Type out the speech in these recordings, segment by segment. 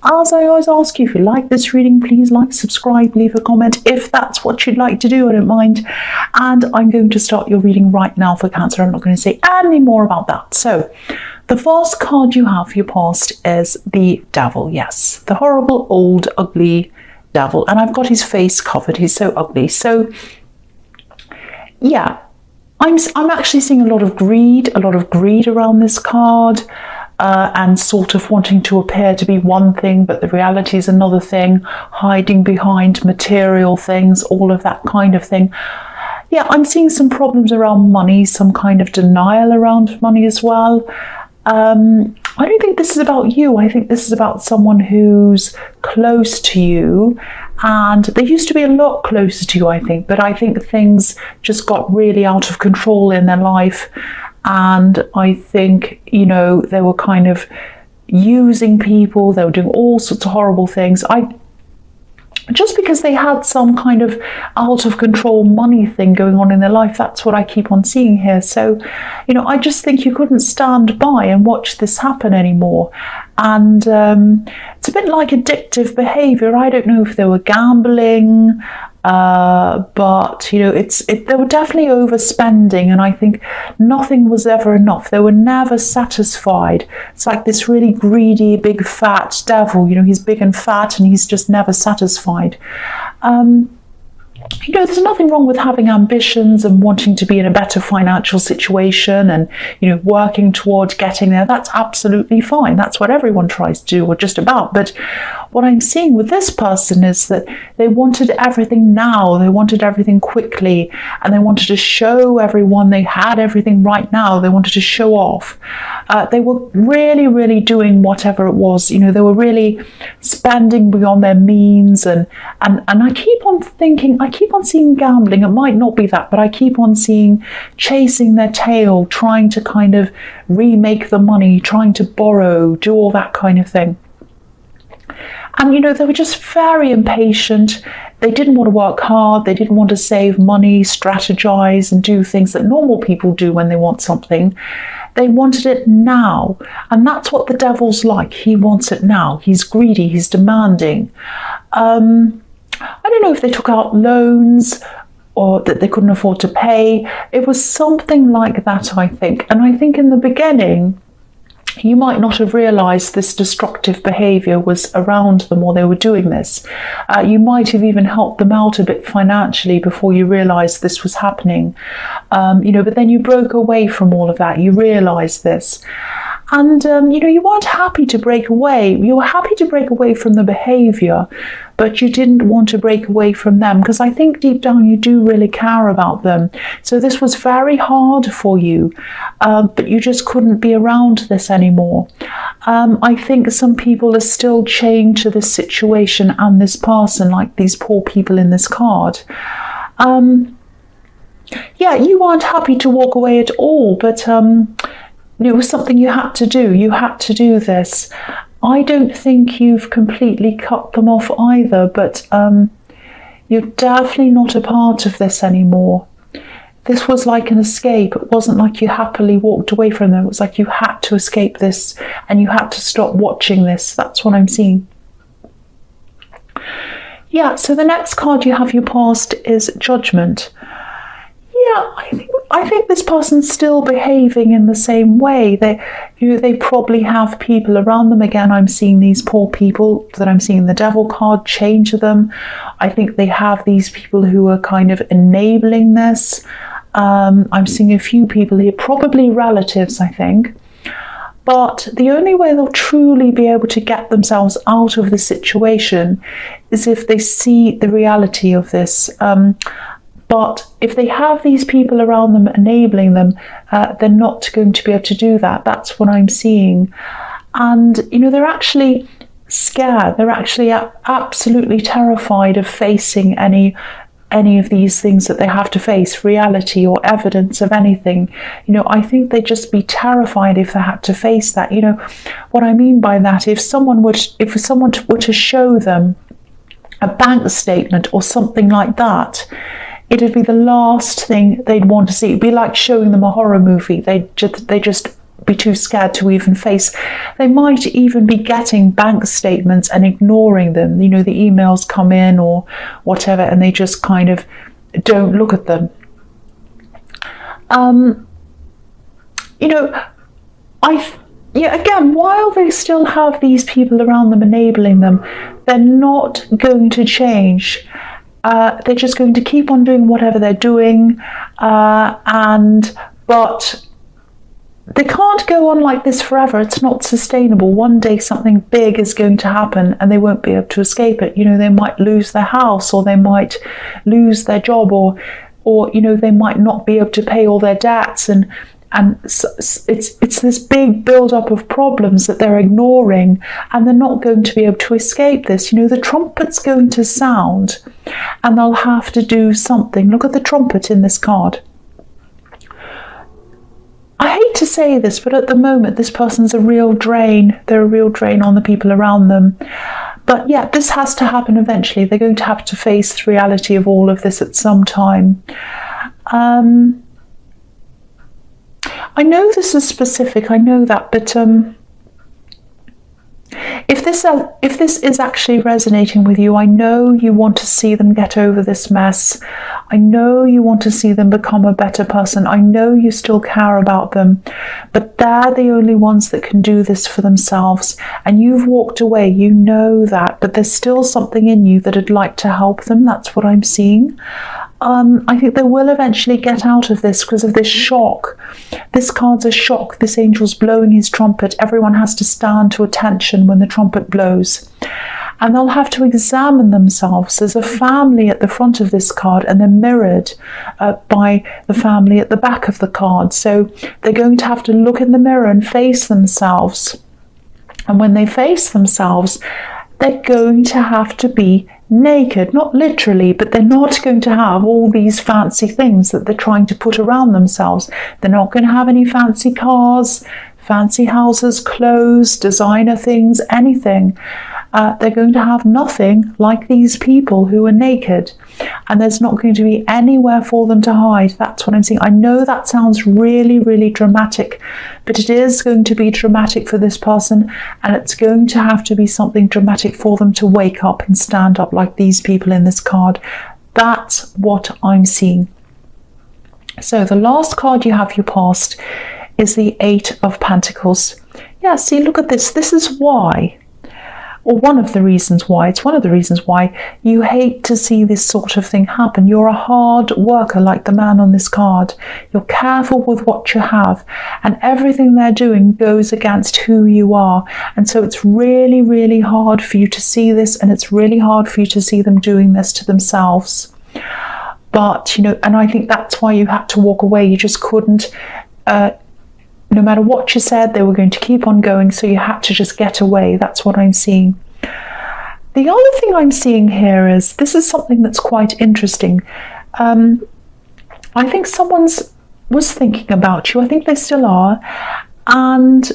as I always ask you, if you like this reading, please like, subscribe, leave a comment if that's what you'd like to do. I don't mind. And I'm going to start your reading right now for Cancer. I'm not going to say any more about that. So the first card you have for your past is the Devil. Yes, the horrible, old, ugly Devil. And I've got his face covered. He's so ugly. So yeah, I'm actually seeing a lot of greed around this card. And sort of wanting to appear to be one thing, but the reality is another thing, hiding behind material things, all of that kind of thing. Yeah, I'm seeing some problems around money, some kind of denial around money as well. I don't think this is about you. I think this is about someone who's close to you, and they used to be a lot closer to you, I think, but I think things just got really out of control in their life. And I think, you know, they were kind of using people, they were doing all sorts of horrible things. Just because they had some kind of out of control money thing going on in their life, that's what I keep on seeing here. So, you know, I just think you couldn't stand by and watch this happen anymore. And it's a bit like addictive behavior. I don't know if they were gambling, but you know, they were definitely overspending, and I think nothing was ever enough. They were never satisfied. It's like this really greedy, big, fat devil. You know, he's big and fat, and he's just never satisfied. You know, there's nothing wrong with having ambitions and wanting to be in a better financial situation and, you know, working towards getting there. That's absolutely fine. That's what everyone tries to do, or just about. But what I'm seeing with this person is that they wanted everything now. They wanted everything quickly, and they wanted to show everyone they had everything right now. They wanted to show off. They were really, really doing whatever it was. You know, they were really spending beyond their means, and I keep on thinking, I keep on seeing gambling. It might not be that, but I keep on seeing chasing their tail, trying to kind of remake the money, trying to borrow, do all that kind of thing. And, you know, they were just very impatient. They didn't want to work hard. They didn't want to save money, strategize, and do things that normal people do when they want something. They wanted it now. And that's what the devil's like. He wants it now. He's greedy. He's demanding. I don't know if they took out loans or that they couldn't afford to pay. It was something like that, I think. And I think in the beginning, you might not have realized this destructive behavior was around them while they were doing this. You might have even helped them out a bit financially before you realized this was happening. You know, but then you broke away from all of that. You realized this. And, you know, you weren't happy to break away. You were happy to break away from the behavior, but you didn't want to break away from them, because I think deep down you do really care about them. So this was very hard for you, but you just couldn't be around this anymore. I think some people are still chained to this situation and this person, like these poor people in this card. Yeah, you weren't happy to walk away at all, but it was something you had to do. You had to do this. I don't think you've completely cut them off either, but you're definitely not a part of this anymore. This was like an escape. It wasn't like you happily walked away from them. It was like you had to escape this, and you had to stop watching this. That's what I'm seeing. Yeah, so the next card you have your past is Judgment. Yeah, I think this person's still behaving in the same way. They probably have people around them. Again, I'm seeing these poor people that I'm seeing the Devil card chained to them. I think they have these people who are kind of enabling this. I'm seeing a few people here, probably relatives, I think. But the only way they'll truly be able to get themselves out of the situation is if they see the reality of this. But if they have these people around them enabling them, they're not going to be able to do that. That's what I'm seeing. And, you know, they're actually scared. They're actually absolutely terrified of facing any of these things that they have to face, reality or evidence of anything. You know, I think they'd just be terrified if they had to face that. You know, what I mean by that, if someone were to show them a bank statement or something like that, it'd be the last thing they'd want to see. It'd be like showing them a horror movie. They just be too scared to even face. They might even be getting bank statements and ignoring them. You know, the emails come in or whatever, and they just kind of don't look at them. You know, again, while they still have these people around them enabling them, they're not going to change. They're just going to keep on doing whatever they're doing, but they can't go on like this forever. It's not sustainable. One day something big is going to happen and they won't be able to escape it. You know, they might lose their house, or they might lose their job, or you know, they might not be able to pay all their debts, and it's this big build-up of problems that they're ignoring, and they're not going to be able to escape this. You know, the trumpet's going to sound and they'll have to do something. Look at the trumpet in this card. I hate to say this, but at the moment this person's a real drain. They're a real drain on the people around them. But yeah, this has to happen eventually. They're going to have to face the reality of all of this at some time. I know this is specific, I know that, but if this is actually resonating with you, I know you want to see them get over this mess. I know you want to see them become a better person. I know you still care about them, but they're the only ones that can do this for themselves. And you've walked away, you know that, but there's still something in you that'd like to help them. That's what I'm seeing. I think they will eventually get out of this because of this shock. This card's a shock. This angel's blowing his trumpet. Everyone has to stand to attention when the trumpet blows. And they'll have to examine themselves. There's a family at the front of this card, and they're mirrored by the family at the back of the card. So they're going to have to look in the mirror and face themselves. And when they face themselves, they're going to have to be naked, not literally, but they're not going to have all these fancy things that they're trying to put around themselves. They're not going to have any fancy cars, fancy houses, clothes, designer things, anything. They're going to have nothing like these people who are naked, and there's not going to be anywhere for them to hide. That's what I'm saying. I know that sounds really, really dramatic, but it is going to be dramatic for this person, and it's going to have to be something dramatic for them to wake up and stand up like these people in this card. That's what I'm seeing. So the last card you have, your past, is the Eight of Pentacles. Yeah, see, look at this. This is why, or one of the reasons why, it's one of the reasons why you hate to see this sort of thing happen. You're a hard worker, like the man on this card. You're careful with what you have, and everything they're doing goes against who you are. And so it's really, really hard for you to see this, and it's really hard for you to see them doing this to themselves. But, you know, and I think that's why you had to walk away. You just couldn't, no matter what you said, they were going to keep on going, so you had to just get away. That's what I'm seeing. The other thing I'm seeing here is, this is something that's quite interesting. I think someone's was thinking about you. I think they still are. And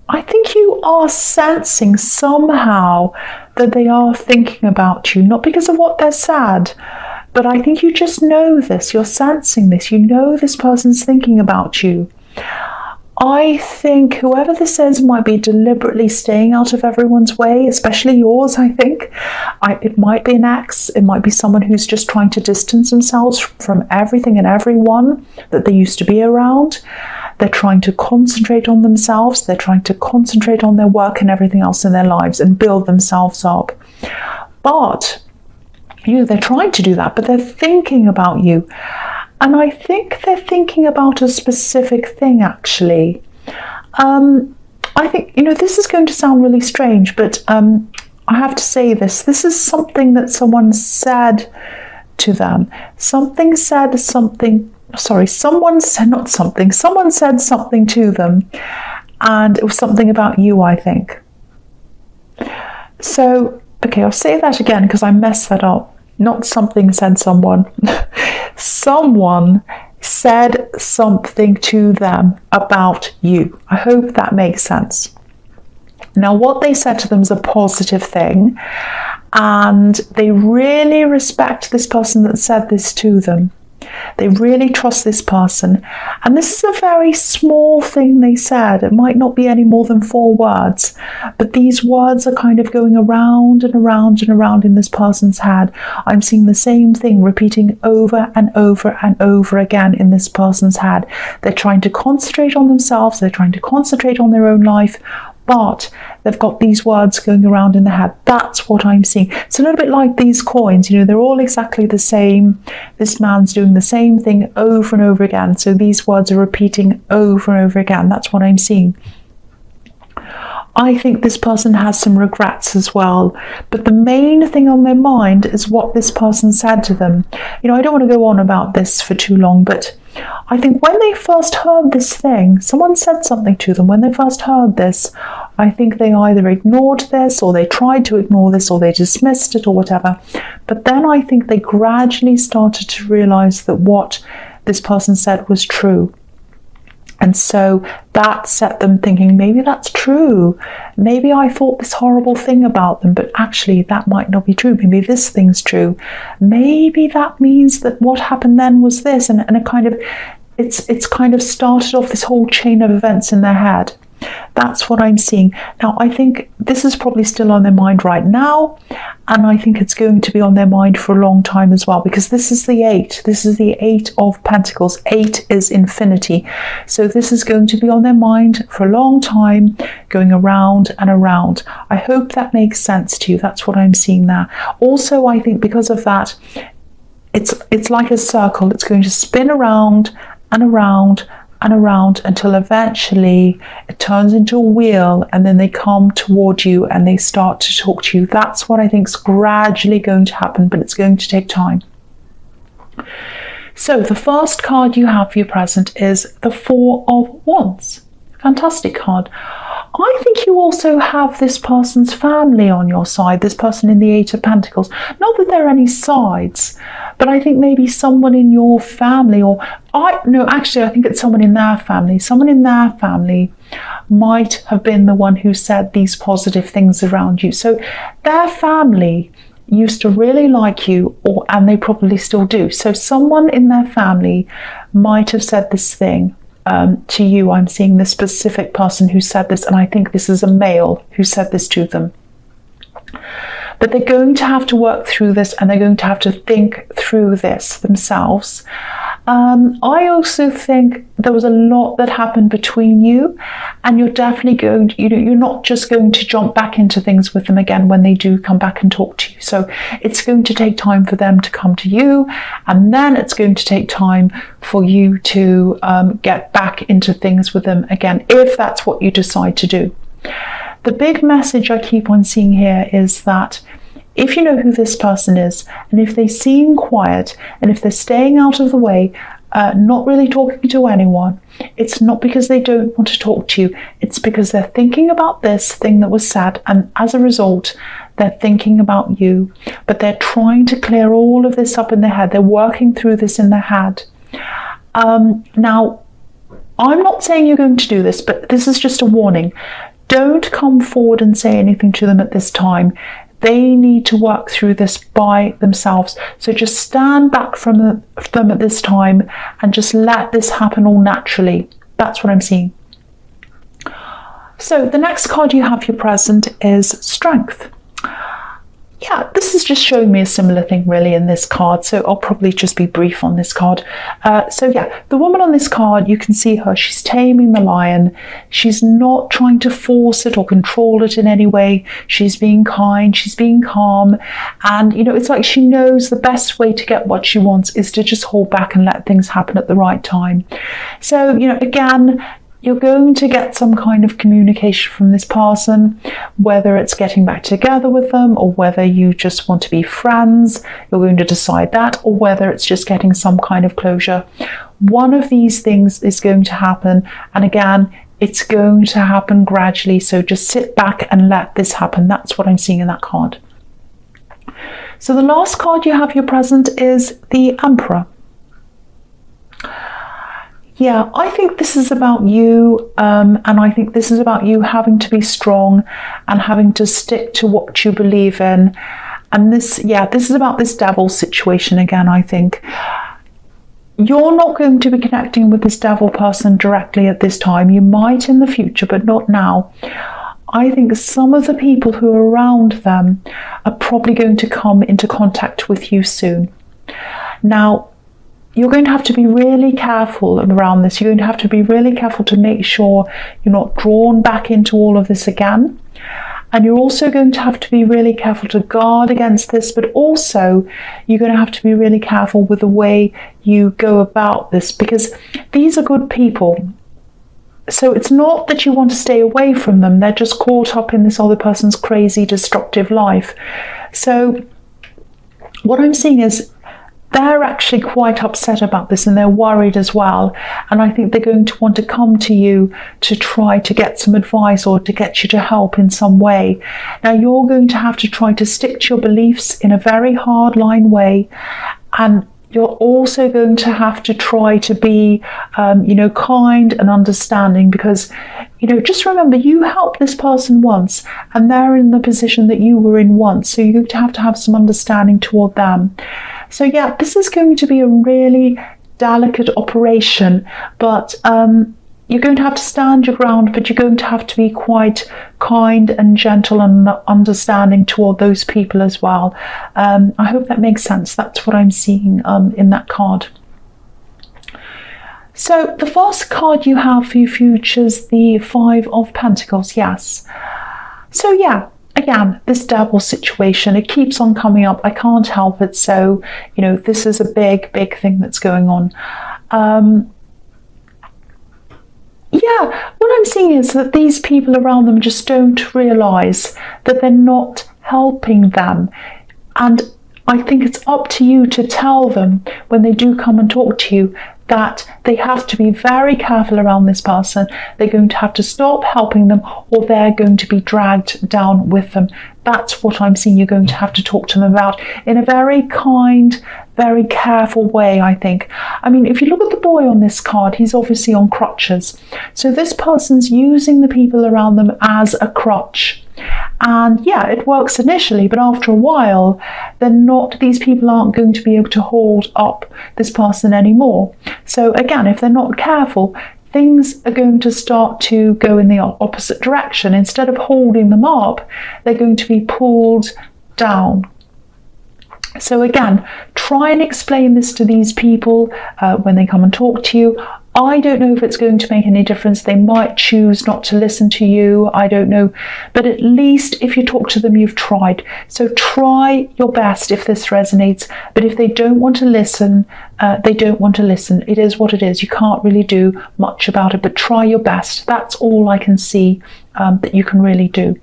I think you are sensing somehow that they are thinking about you, not because of what they're said, but I think you just know this. You're sensing this. You know this person's thinking about you. I think whoever this is might be deliberately staying out of everyone's way, especially yours, I think. It might be an ex. It might be someone who's just trying to distance themselves from everything and everyone that they used to be around. They're trying to concentrate on themselves. They're trying to concentrate on their work and everything else in their lives and build themselves up. But, you know, they're trying to do that, but they're thinking about you. And I think they're thinking about a specific thing, actually. I think, you know, this is going to sound really strange, but I have to say this. This is something that someone said to them. Someone said something to them, and it was something about you, I think. So, okay, I'll say that again because I messed that up. Not something said someone. Someone said something to them about you. I hope that makes sense. Now, what they said to them is a positive thing, and they really respect this person that said this to them. They really trust this person. And this is a very small thing they said. It might not be any more than 4 words, but these words are kind of going around and around and around in this person's head. I'm seeing the same thing repeating over and over and over again in this person's head. They're trying to concentrate on themselves. They're trying to concentrate on their own life, but they've got these words going around in their head. That's what I'm seeing. It's a little bit like these coins, you know, they're all exactly the same. This man's doing the same thing over and over again. So these words are repeating over and over again. That's what I'm seeing. I think this person has some regrets as well, but the main thing on their mind is what this person said to them. You know, I don't want to go on about this for too long, but I think when they first heard this thing, someone said something to them. When they first heard this, I think they either ignored this, or they tried to ignore this, or they dismissed it, or whatever. But then I think they gradually started to realize that what this person said was true. And so that set them thinking, maybe that's true. Maybe I thought this horrible thing about them, but actually that might not be true. Maybe this thing's true. Maybe that means that what happened then was this. And it kind of, it's kind of started off this whole chain of events in their head. That's what I'm seeing. Now, I think this is probably still on their mind right now, and I think it's going to be on their mind for a long time as well, because this is the 8. This is the 8 of Pentacles. 8 is infinity. So this is going to be on their mind for a long time, going around and around. I hope that makes sense to you. That's what I'm seeing there. Also, I think because of that, it's like a circle. It's going to spin around and around and around until eventually it turns into a wheel, and then they come toward you and they start to talk to you. That's what I think is gradually going to happen, but it's going to take time. So the first card you have for your present is the 4 of Wands. Fantastic card. I think you also have this person's family on your side, this person in the 8 of Pentacles. Not that there are any sides, but I think maybe someone in your family, or I think it's someone in their family. Someone in their family might have been the one who said these positive things around you. So their family used to really like you, and they probably still do. So someone in their family might have said this thing to you. I'm seeing this specific person who said this, and I think this is a male who said this to them. But they're going to have to work through this, and they're going to have to think through this themselves. I also think there was a lot that happened between you, and you're definitely going to, you're not just going to jump back into things with them again when they do come back and talk to you. So it's going to take time for them to come to you, and then it's going to take time for you to get back into things with them again, if that's what you decide to do. The big message I keep on seeing here is that if you know who this person is, and if they seem quiet, and if they're staying out of the way, not really talking to anyone, it's not because they don't want to talk to you. It's because they're thinking about this thing that was said, and as a result, they're thinking about you. But they're trying to clear all of this up in their head. They're working through this in their head. Now, I'm not saying you're going to do this, but this is just a warning. Don't come forward and say anything to them at this time. They need to work through this by themselves. So just stand back from them at this time and just let this happen all naturally. That's what I'm seeing. So the next card you have for your present is Strength. Yeah, this is just showing me a similar thing really in this card, so I'll probably just be brief on this card. So yeah, the woman on this card, you can see her, she's taming the lion. She's not trying to force it or control it in any way. She's being kind, she's being calm, and it's like she knows the best way to get what she wants is to just hold back and let things happen at the right time. So, again, you're going to get some kind of communication from this person, whether it's getting back together with them or whether you just want to be friends. You're going to decide that, or whether it's just getting some kind of closure. One of these things is going to happen, and again, it's going to happen gradually. So just sit back and let this happen. That's what I'm seeing in that card. So the last card you have your present is the Emperor. Yeah, I think this is about you, and I think this is about you having to be strong and having to stick to what you believe in. And this is about this devil situation again, I think. you're not going to be connecting with this devil person directly at this time. You might in the future, but not now. I think some of the people who are around them are probably going to come into contact with you soon. Now, you're going to have to be really careful around this. You're going to have to be really careful to make sure you're not drawn back into all of this again. And you're also going to have to be really careful to guard against this, but also you're going to have to be really careful with the way you go about this, because these are good people. So it's not that you want to stay away from them. They're just caught up in this other person's crazy, destructive life. So what I'm seeing is they're actually quite upset about this, and they're worried as well. And I think they're going to want to come to you to try to get some advice or to get you to help in some way. Now, you're going to have to try to stick to your beliefs in a very hard line way. And you're also going to have to try to be, kind and understanding, because, just remember, you helped this person once and they're in the position that you were in once. So you're going to have some understanding toward them. So yeah, this is going to be a really delicate operation, but you're going to have to stand your ground, but you're going to have to be quite kind and gentle and understanding toward those people as well. I hope that makes sense. That's what I'm seeing in that card. So the first card you have for your future is the Five of Pentacles. Yes. So yeah. Again, this devil situation, it keeps on coming up. I can't help it. So, this is a big, big thing that's going on. What I'm seeing is that these people around them just don't realize that they're not helping them. And I think it's up to you to tell them when they do come and talk to you that they have to be very careful around this person. They're going to have to stop helping them, or they're going to be dragged down with them. That's what I'm seeing you're going to have to talk to them about in a very kind, very careful way, I think. I mean, if you look at the boy on this card, he's obviously on crutches. So this person's using the people around them as a crutch. And yeah, it works initially, but after a while, these people aren't going to be able to hold up this person anymore. So again, if they're not careful, things are going to start to go in the opposite direction. Instead of holding them up, they're going to be pulled down. So again, try and explain this to these people when they come and talk to you. I don't know if it's going to make any difference. They might choose not to listen to you. I don't know. But at least if you talk to them, you've tried. So try your best if this resonates. But if they don't want to listen, they don't want to listen. It is what it is. You can't really do much about it, but try your best. That's all I can see that you can really do.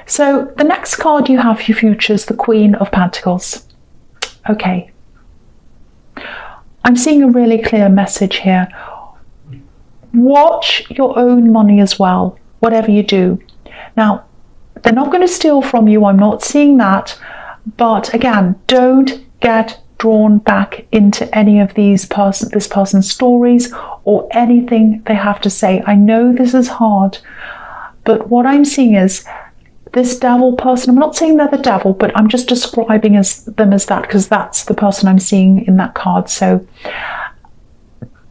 So the next card you have for your future is the Queen of Pentacles. Okay. I'm seeing a really clear message here. Watch your own money as well, whatever you do. Now, they're not going to steal from you. I'm not seeing that. But again, don't get drawn back into any of this person's stories or anything they have to say. I know this is hard, but what I'm seeing is this devil person, I'm not saying they're the devil, but I'm just describing them as that because that's the person I'm seeing in that card. So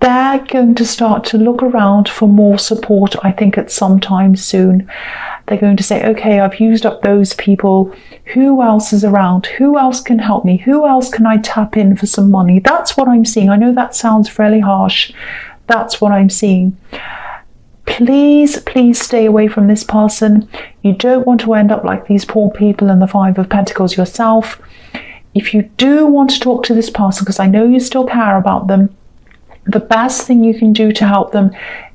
they're going to start to look around for more support, I think, at some time soon. They're going to say, okay, I've used up those people. Who else is around? Who else can help me? Who else can I tap in for some money? That's what I'm seeing. I know that sounds really harsh. That's what I'm seeing. Please, please stay away from this person. You don't want to end up like these poor people in the Five of Pentacles yourself. If you do want to talk to this person, because I know you still care about them, the best thing you can do to help them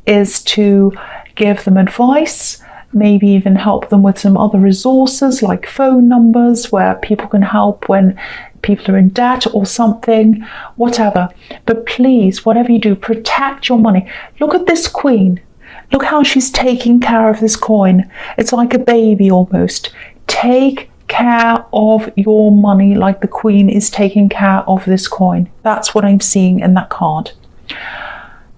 is to give them advice, maybe even help them with some other resources like phone numbers where people can help when people are in debt or something, whatever. But please, whatever you do, protect your money. Look at this queen. Look how she's taking care of this coin. It's like a baby almost. Take care of your money like the queen is taking care of this coin. That's what I'm seeing in that card.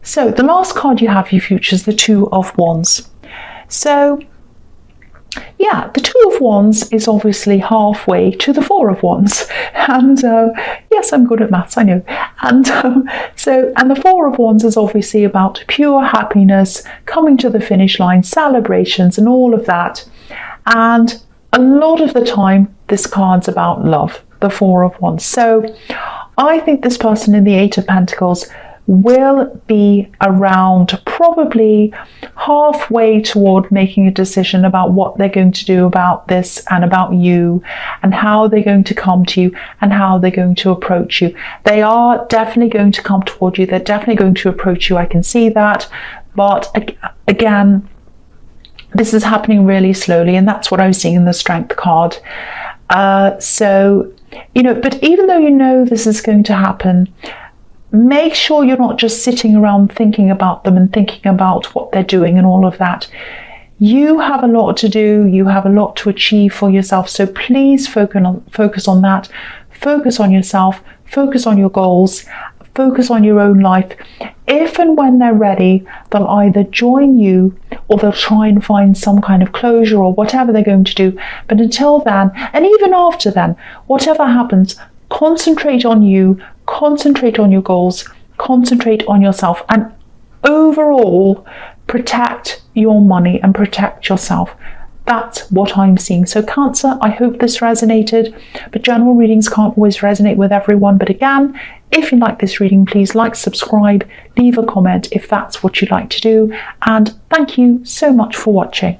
So the last card you have for your future is the Two of Wands. So yeah, the Two of Wands is obviously halfway to the Four of Wands, and yes, I'm good at maths, I know. And the Four of Wands is obviously about pure happiness, coming to the finish line, celebrations, and all of that. And a lot of the time, this card's about love, the Four of Wands. So I think this person in the Eight of Pentacles will be around probably halfway toward making a decision about what they're going to do about this and about you, and how they're going to come to you and how they're going to approach you. They are definitely going to come toward you. They're definitely going to approach you. I can see that. But again, this is happening really slowly, and that's what I was seeing in the Strength card. So, you know, but even though you know this is going to happen, make sure you're not just sitting around thinking about them and thinking about what they're doing and all of that. You have a lot to do. You have a lot to achieve for yourself. So please focus on that. Focus on yourself. Focus on your goals. Focus on your own life. If and when they're ready, they'll either join you or they'll try and find some kind of closure or whatever they're going to do. But until then, and even after then, whatever happens, concentrate on you. Concentrate on your goals, concentrate on yourself, and overall protect your money and protect yourself. That's what I'm seeing. So Cancer, I hope this resonated, but general readings can't always resonate with everyone. But again, if you like this reading, please like, subscribe, leave a comment if that's what you'd like to do. And thank you so much for watching.